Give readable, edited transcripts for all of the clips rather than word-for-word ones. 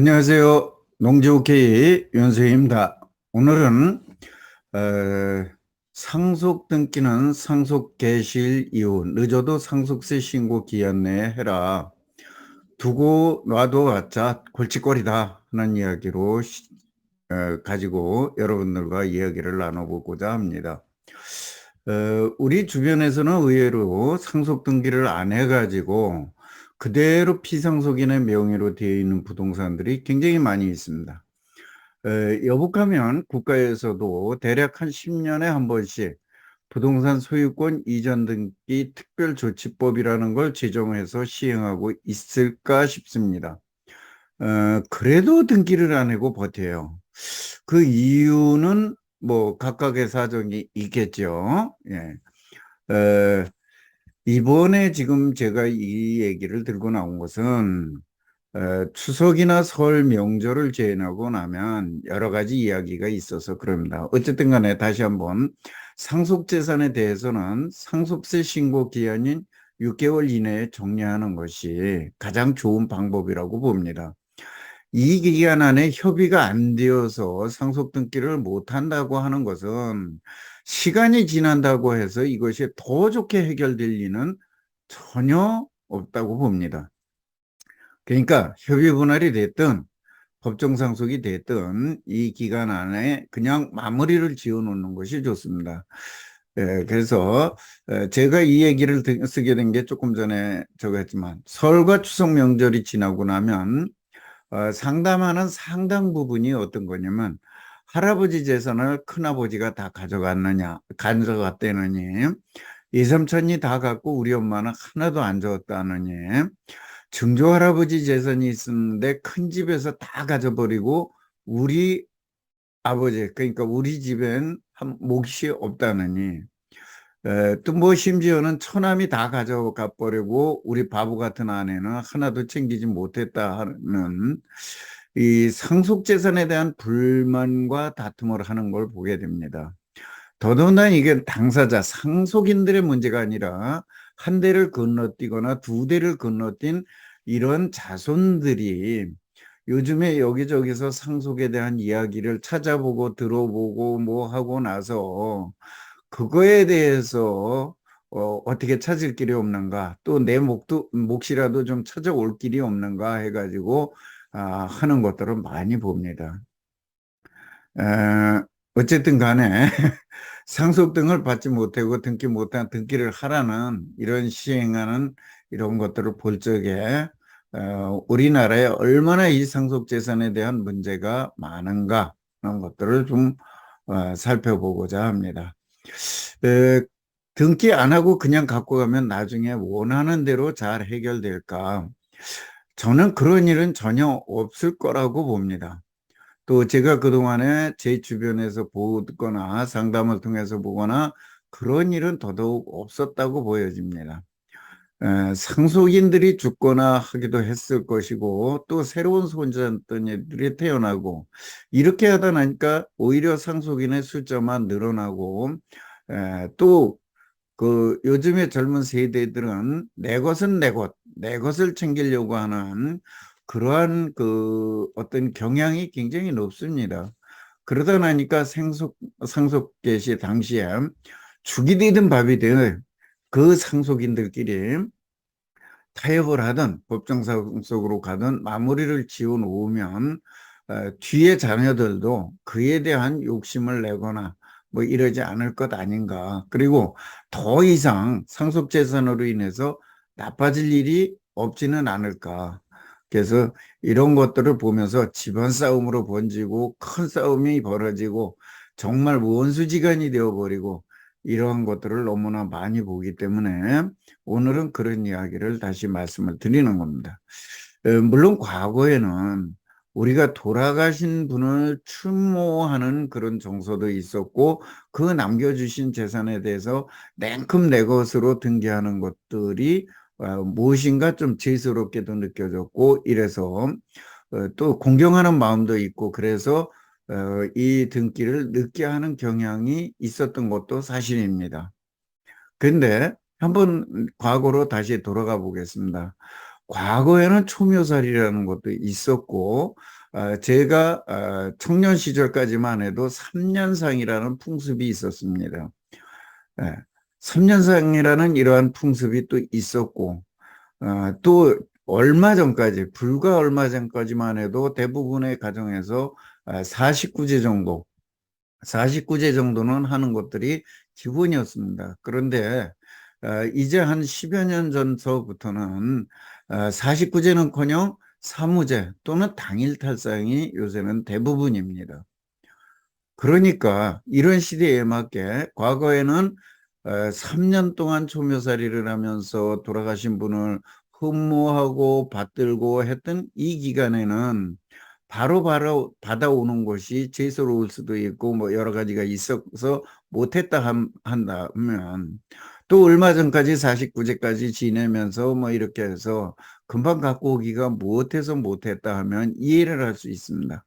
안녕하세요. 농지오케이 윤수입니다. 오늘은 상속 등기는 상속 개시일 이후 늦어도 상속세 신고 기한 내에 해라. 두고 놔도 봤자 골칫거리다 하는 이야기로 가지고 여러분들과 이야기를 나눠보고자 합니다. 우리 주변에서는 의외로 상속 등기를 안 해가지고 그대로 피상속인의 명의로 되어 있는 부동산들이 굉장히 많이 있습니다. 여북하면 국가에서도 대략 한 10년에 한 번씩 부동산 소유권 이전 등기 특별조치법이라는 걸 제정해서 시행하고 있을까 싶습니다. 그래도 등기를 안 하고 버텨요. 그 이유는 뭐 각각의 사정이 있겠죠. 예. 이번에 지금 제가 이 얘기를 들고 나온 것은 추석이나 설 명절을 지나고 나면 여러 가지 이야기가 있어서 그럽니다. 어쨌든 간에 다시 한번 상속재산에 대해서는 상속세 신고 기한인 6개월 이내에 정리하는 것이 가장 좋은 방법이라고 봅니다. 이 기간 안에 협의가 안 되어서 상속 등기를 못 한다고 하는 것은 시간이 지난다고 해서 이것이 더 좋게 해결될 리는 전혀 없다고 봅니다. 그러니까 협의 분할이 됐든 법정 상속이 됐든 이 기간 안에 그냥 마무리를 지어 놓는 것이 좋습니다. 그래서 제가 이 얘기를 쓰게 된 게 조금 전에 저거 했지만 설과 추석 명절이 지나고 나면 상담하는 상당 부분이 어떤 거냐면 할아버지 재산을 큰아버지가 다 가져갔다느니 2, 3천이 다 갖고 우리 엄마는 하나도 안 줬다느니 증조 할아버지 재산이 있었는데 큰 집에서 다 가져버리고 우리 아버지 그러니까 우리 집엔 한 몫이 없다느니 또 뭐 심지어는 처남이 다 가져가 버리고 우리 바보 같은 아내는 하나도 챙기지 못했다 하는 이 상속재산에 대한 불만과 다툼을 하는 걸 보게 됩니다. 더더군다나 이게 당사자 상속인들의 문제가 아니라 한 대를 건너뛰거나 두 대를 건너뛴 이런 자손들이 요즘에 여기저기서 상속에 대한 이야기를 찾아보고 들어보고 뭐 하고 나서 그거에 대해서 어떻게 찾을 길이 없는가, 또 내 몫이라도 좀 찾아올 길이 없는가 해가지고 하는 것들을 많이 봅니다. 에, 어쨌든 간에 상속 등을 받지 못하고 등기 못한 등기를 하라는 이런 시행하는 이런 것들을 볼 적에 우리나라에 얼마나 이 상속 재산에 대한 문제가 많은가 하는 것들을 좀 살펴보고자 합니다. 에, 등기 안 하고 그냥 갖고 가면 나중에 원하는 대로 잘 해결될까? 저는 그런 일은 전혀 없을 거라고 봅니다. 또 제가 그동안에 제 주변에서 보거나 상담을 통해서 보거나 그런 일은 더더욱 없었다고 보여집니다. 상속인들이 죽거나 하기도 했을 것이고 또 새로운 손자들이 태어나고 이렇게 하다 나니까 오히려 상속인의 숫자만 늘어나고 또 그 요즘의 젊은 세대들은 내 것은 내 것, 내 것을 챙기려고 하는 그러한 그 어떤 경향이 굉장히 높습니다. 그러다 나니까 상속 개시 당시에 죽이 되든 밥이 되든 그 상속인들끼리 타협을 하든 법정 상속으로 가든 마무리를 지어 놓으면 뒤에 자녀들도 그에 대한 욕심을 내거나 뭐 이러지 않을 것 아닌가. 그리고 더 이상 상속재산으로 인해서 나빠질 일이 없지는 않을까. 그래서 이런 것들을 보면서 집안 싸움으로 번지고 큰 싸움이 벌어지고 정말 원수지간이 되어버리고 이러한 것들을 너무나 많이 보기 때문에 오늘은 그런 이야기를 다시 말씀을 드리는 겁니다. 물론 과거에는 우리가 돌아가신 분을 추모하는 그런 정서도 있었고 그 남겨주신 재산에 대해서 냉큼 내 것으로 등기하는 것들이 무엇인가 좀 죄스럽게도 느껴졌고 이래서 또 공경하는 마음도 있고 그래서 이 등기를 늦게 하는 경향이 있었던 것도 사실입니다. 근데 한번 과거로 다시 돌아가 보겠습니다. 과거에는 초묘살이라는 것도 있었고, 제가 청년 시절까지만 해도 3년상이라는 풍습이 있었습니다. 예, 3년상이라는 이러한 풍습이 또 있었고, 또 얼마 전까지, 불과 얼마 전까지만 해도 대부분의 가정에서 49제 정도, 49제 정도는 하는 것들이 기본이었습니다. 그런데 이제 한 10여 년 전서부터는 49제는커녕 사무제 또는 당일 탈상이 요새는 대부분입니다. 그러니까 이런 시대에 맞게 과거에는 3년 동안 초묘살이를 하면서 돌아가신 분을 흠모하고 받들고 했던 이 기간에는 바로 받아오는 것이 죄스러울 수도 있고 뭐 여러 가지가 있어서 못했다 한다면, 또 얼마 전까지 49제까지 지내면서 뭐 이렇게 해서 금방 갖고 오기가 못해서 못했다 하면 이해를 할 수 있습니다.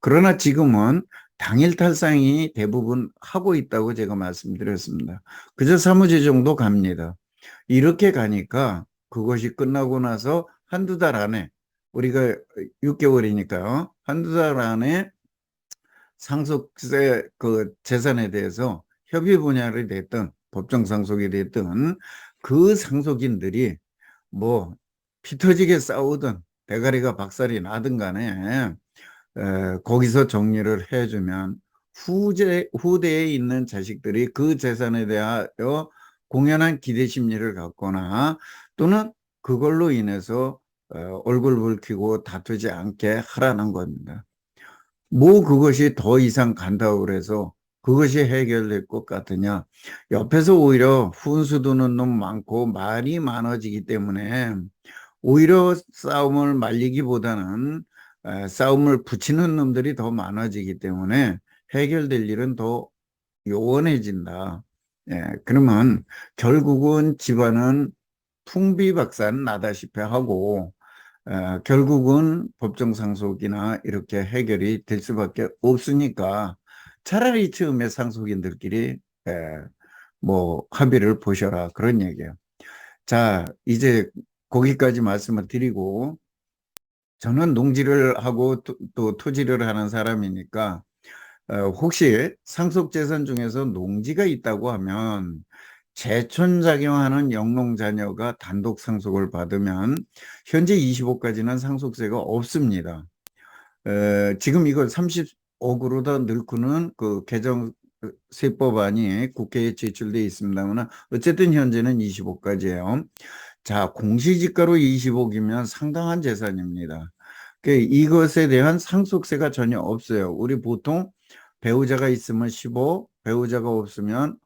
그러나 지금은 당일 탈상이 대부분 하고 있다고 제가 말씀드렸습니다. 그저 사무제 정도 갑니다. 이렇게 가니까 그것이 끝나고 나서 한두 달 안에, 우리가 6개월이니까요. 한두 달 안에 상속세 그 재산에 대해서 협의 분야를 됐든 법정 상속이 됐든 그 상속인들이 뭐 피 터지게 싸우든 대가리가 박살이 나든 간에 거기서 정리를 해주면 후대에 있는 자식들이 그 재산에 대하여 공연한 기대 심리를 갖거나 또는 그걸로 인해서 얼굴 붉히고 다투지 않게 하라는 겁니다. 뭐 그것이 더 이상 간다고 그래서 그것이 해결될 것 같으냐. 옆에서 오히려 훈수 두는 놈 많고 말이 많아지기 때문에 오히려 싸움을 말리기보다는 싸움을 붙이는 놈들이 더 많아지기 때문에 해결될 일은 더 요원해진다. 예, 그러면 결국은 집안은 풍비박산 나다시피 하고 결국은 법정상속이나 이렇게 해결이 될 수밖에 없으니까 차라리 처음에 상속인들끼리 뭐 합의를 보셔라, 그런 얘기예요. 자, 이제 거기까지 말씀을 드리고, 저는 농지를 하고 또 토지를 하는 사람이니까 혹시 상속재산 중에서 농지가 있다고 하면 재촌작용하는 영농자녀가 단독 상속을 받으면 현재 25까지는 상속세가 없습니다. 지금 이걸 30억으로 더 늘고는 그 개정세법안이 국회에 제출돼 있습니다만 어쨌든 현재는 25까지예요. 자, 공시지가로 20억이면 상당한 재산입니다. 이것에 대한 상속세가 전혀 없어요. 우리 보통 배우자가 있으면 15, 배우자가 없으면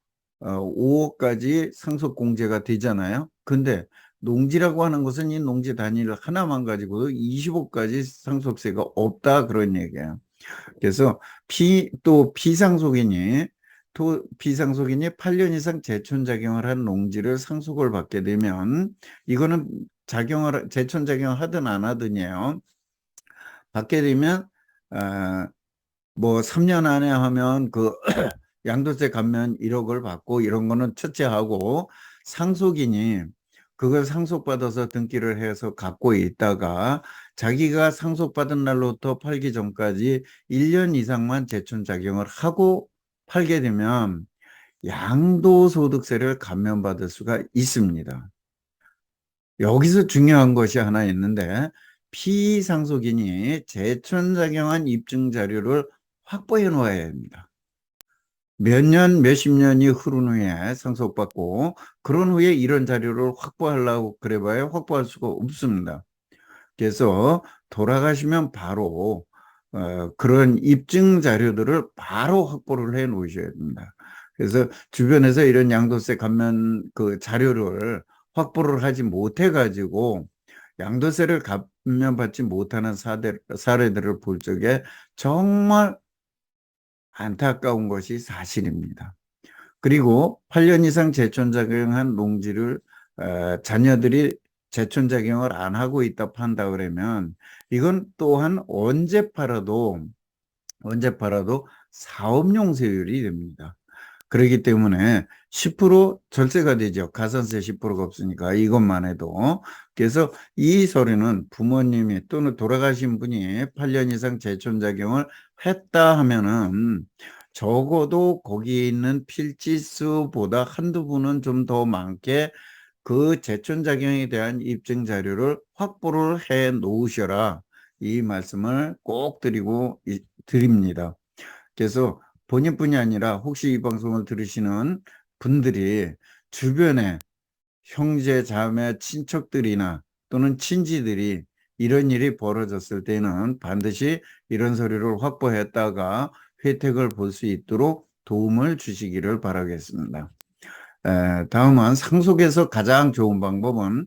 5억까지 상속공제가 되잖아요. 근데 농지라고 하는 것은 이 농지 단위를 하나만 가지고도 25까지 상속세가 없다, 그런 얘기예요. 그래서 또 비상속인이 8년 이상 재촌작용을 한 농지를 상속을 받게 되면 이거는 재촌작용을 하든 안 하든이에요. 받게 되면 뭐 3년 안에 하면 그 양도세 감면 1억을 받고 이런 거는 첫째하고, 상속인이 그걸 상속받아서 등기를 해서 갖고 있다가 자기가 상속받은 날로부터 팔기 전까지 1년 이상만 재촌작용을 하고 팔게 되면 양도소득세를 감면받을 수가 있습니다. 여기서 중요한 것이 하나 있는데, 피상속인이 재촌작용한 입증 자료를 확보해 놓아야 합니다. 몇 년, 몇십 년이 흐른 후에 상속받고 그런 후에 이런 자료를 확보하려고 그래봐야 확보할 수가 없습니다. 그래서 돌아가시면 바로 그런 입증 자료들을 바로 확보를 해 놓으셔야 됩니다. 그래서 주변에서 이런 양도세 감면 그 자료를 확보를 하지 못해 가지고 양도세를 감면받지 못하는 사례들을 볼 적에 정말 안타까운 것이 사실입니다. 그리고 8년 이상 재촌작용한 농지를 자녀들이 재촌작용을 안 하고 있다 판다 그러면 이건 또한 언제 팔아도 사업용 세율이 됩니다. 그렇기 때문에 10% 절세가 되죠. 가산세 10%가 없으니까 이것만 해도. 그래서 이 서류는 부모님이 또는 돌아가신 분이 8년 이상 재촌작용을 했다 하면은 적어도 거기에 있는 필지수보다 한두 분은 좀 더 많게 그 재촌작용에 대한 입증 자료를 확보를 해 놓으셔라. 이 말씀을 꼭 드립니다. 그래서 본인뿐이 아니라 혹시 이 방송을 들으시는 분들이 주변에 형제, 자매, 친척들이나 또는 친지들이 이런 일이 벌어졌을 때는 반드시 이런 서류를 확보했다가 혜택을 볼 수 있도록 도움을 주시기를 바라겠습니다. 다음은 상속에서 가장 좋은 방법은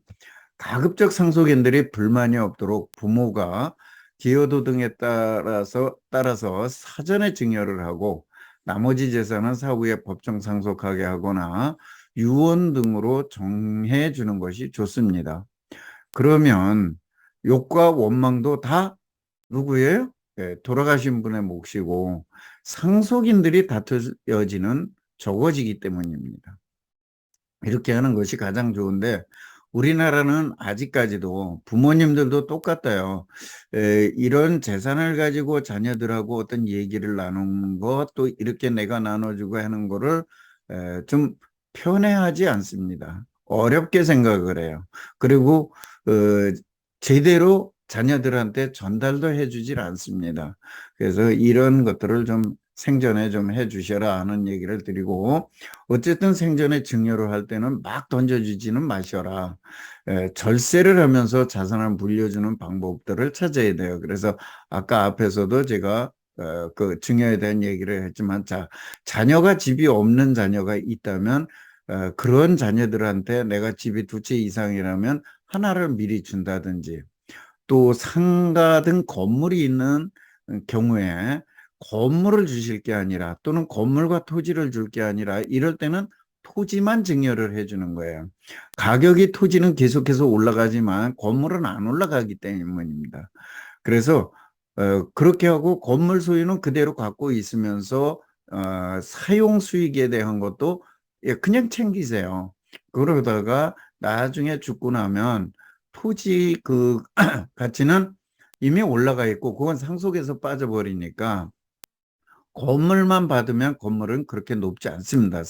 가급적 상속인들이 불만이 없도록 부모가 기여도 등에 따라서 사전에 증여를 하고 나머지 재산은 사후에 법정 상속하게 하거나 유언 등으로 정해 주는 것이 좋습니다. 그러면 욕과 원망도 다 누구예요? 돌아가신 분의 몫이고 상속인들이 다투어지는 적어지기 때문입니다. 이렇게 하는 것이 가장 좋은데 우리나라는 아직까지도 부모님들도 똑같아요. 이런 재산을 가지고 자녀들하고 어떤 얘기를 나누는 것, 또 이렇게 내가 나눠주고 하는 거를 좀 편해하지 않습니다. 어렵게 생각을 해요. 그리고 어, 제대로 자녀들한테 전달도 해주질 않습니다. 그래서 이런 것들을 좀 생전에 좀 해주셔라 하는 얘기를 드리고, 어쨌든 생전에 증여를 할 때는 막 던져주지는 마셔라. 절세를 하면서 자산을 물려주는 방법들을 찾아야 돼요. 그래서 아까 앞에서도 제가 그 증여에 대한 얘기를 했지만, 자녀가 집이 없는 자녀가 있다면 그런 자녀들한테 내가 집이 2채 이상이라면 하나를 미리 준다든지, 또 상가 등 건물이 있는 경우에 건물을 주실 게 아니라 또는 건물과 토지를 줄 게 아니라 이럴 때는 토지만 증여를 해주는 거예요. 가격이 토지는 계속해서 올라가지만 건물은 안 올라가기 때문입니다. 그래서 그렇게 하고 건물 소유는 그대로 갖고 있으면서 사용 수익에 대한 것도 그냥 챙기세요. 그러다가 나중에 죽고 나면 토지 그 가치는 이미 올라가 있고 그건 상속에서 빠져버리니까 건물만 받으면 건물은 그렇게 높지 않습니다.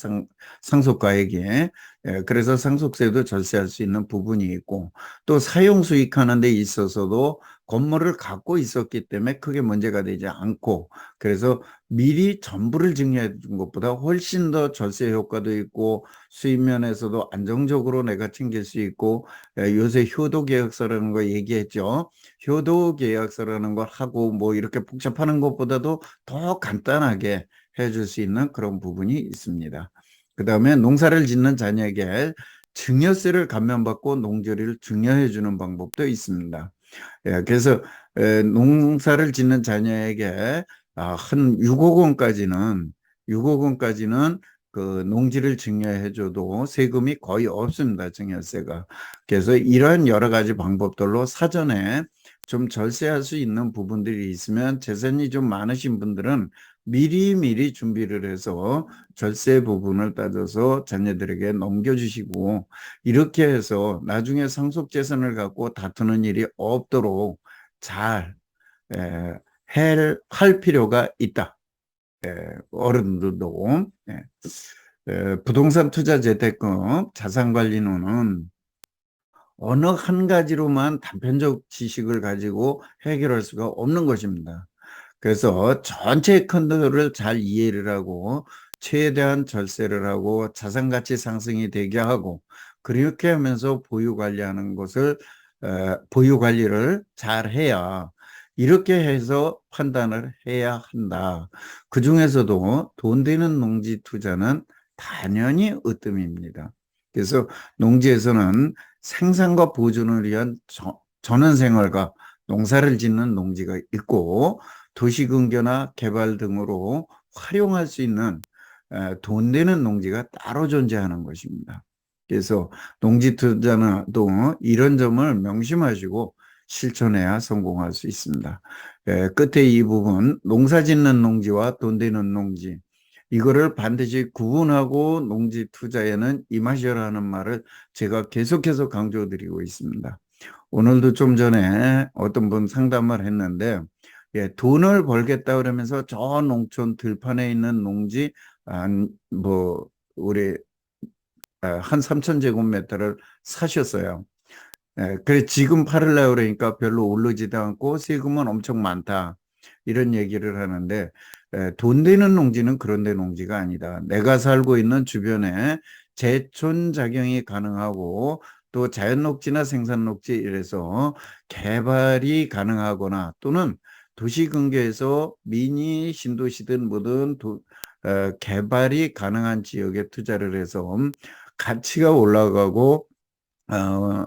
상속가액이. 그래서 상속세도 절세할 수 있는 부분이 있고 또 사용 수익하는 데 있어서도 건물을 갖고 있었기 때문에 크게 문제가 되지 않고 그래서 미리 전부를 증여해 준 것보다 훨씬 더 절세 효과도 있고 수입 면에서도 안정적으로 내가 챙길 수 있고 요새 효도계약서라는 거 얘기했죠. 효도계약서라는 걸 하고 뭐 이렇게 복잡하는 것보다도 더 간단하게 해줄 수 있는 그런 부분이 있습니다. 그 다음에 농사를 짓는 자녀에게 증여세를 감면받고 농지를 증여해 주는 방법도 있습니다. 그래서 농사를 짓는 자녀에게 한 6억 원까지는 6억 원까지는 그 농지를 증여해 줘도 세금이 거의 없습니다. 증여세가. 그래서 이러한 여러 가지 방법들로 사전에 좀 절세할 수 있는 부분들이 있으면 재산이 좀 많으신 분들은 미리미리 준비를 해서 절세 부분을 따져서 자녀들에게 넘겨주시고 이렇게 해서 나중에 상속재산을 갖고 다투는 일이 없도록 잘 할 필요가 있다. 어른들도 부동산 투자 재테크 자산관리론은 어느 한 가지로만 단편적 지식을 가지고 해결할 수가 없는 것입니다. 그래서 전체 컨트롤을 잘 이해를 하고 최대한 절세를 하고 자산 가치 상승이 되게 하고 그렇게 하면서 보유 관리하는 것을 보유 관리를 잘 해야 이렇게 해서 판단을 해야 한다. 그 중에서도 돈 되는 농지 투자는 당연히 으뜸입니다. 그래서 농지에서는 생산과 보존을 위한 전원생활과 농사를 짓는 농지가 있고 도시근교나 개발 등으로 활용할 수 있는 돈 되는 농지가 따로 존재하는 것입니다. 그래서 농지 투자는 또 이런 점을 명심하시고 실천해야 성공할 수 있습니다. 끝에 이 부분 농사 짓는 농지와 돈 되는 농지 이거를 반드시 구분하고 농지 투자에는 임하셔라는 말을 제가 계속해서 강조드리고 있습니다. 오늘도 좀 전에 어떤 분 상담을 했는데, 예, 돈을 벌겠다 그러면서 저 농촌 들판에 있는 농지 뭐 우리 한 3,000제곱미터를 사셨어요. 예, 그래 지금 팔으려고 그러니까 별로 오르지도 않고 세금은 엄청 많다. 이런 얘기를 하는데, 돈 되는 농지는 그런 데 농지가 아니다. 내가 살고 있는 주변에 제촌 작용이 가능하고 또 자연녹지나 생산녹지 이래서 개발이 가능하거나 또는 도시 근교에서 미니 신도시든 뭐든 개발이 가능한 지역에 투자를 해서 가치가 올라가고 어,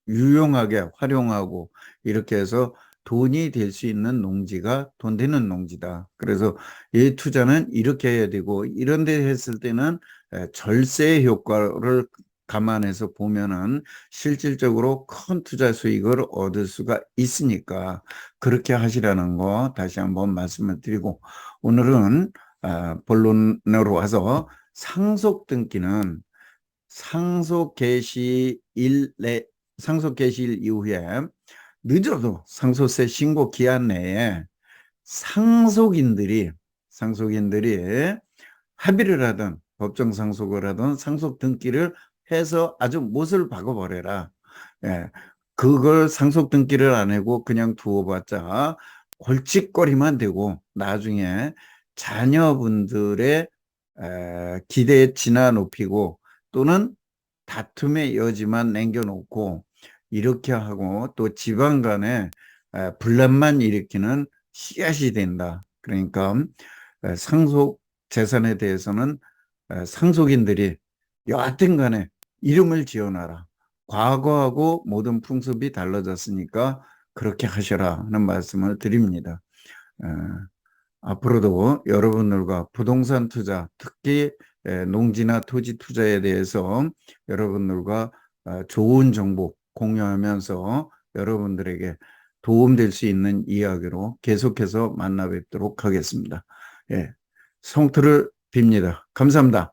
유용하게 활용하고 이렇게 해서 돈이 될 수 있는 농지가 돈 되는 농지다. 그래서 이 투자는 이렇게 해야 되고 이런 데 했을 때는 절세 효과를 감안해서 보면은 실질적으로 큰 투자 수익을 얻을 수가 있으니까 그렇게 하시라는 거 다시 한번 말씀을 드리고, 오늘은 본론으로 와서 상속 등기는 상속 개시일 상속 개시일 이후에 늦어도 상속세 신고 기한 내에 상속인들이 합의를 하든 법정 상속을 하든 상속 등기를 해서 아주 못을 박아버려라. 예, 그걸 상속 등기를 안 하고 그냥 두어봤자 골칫거리만 되고 나중에 자녀분들의 기대치나 높이고 또는 다툼의 여지만 남겨놓고 이렇게 하고 또 집안 간에 분란만 일으키는 씨앗이 된다. 그러니까 상속 재산에 대해서는 상속인들이 여하튼 간에 이름을 지어놔라. 과거하고 모든 풍습이 달라졌으니까 그렇게 하셔라 하는 말씀을 드립니다. 어, 앞으로도 여러분들과 부동산 투자, 특히 농지나 토지 투자에 대해서 여러분들과 좋은 정보 공유하면서 여러분들에게 도움될 수 있는 이야기로 계속해서 만나 뵙도록 하겠습니다. 예, 성투를 빕니다. 감사합니다.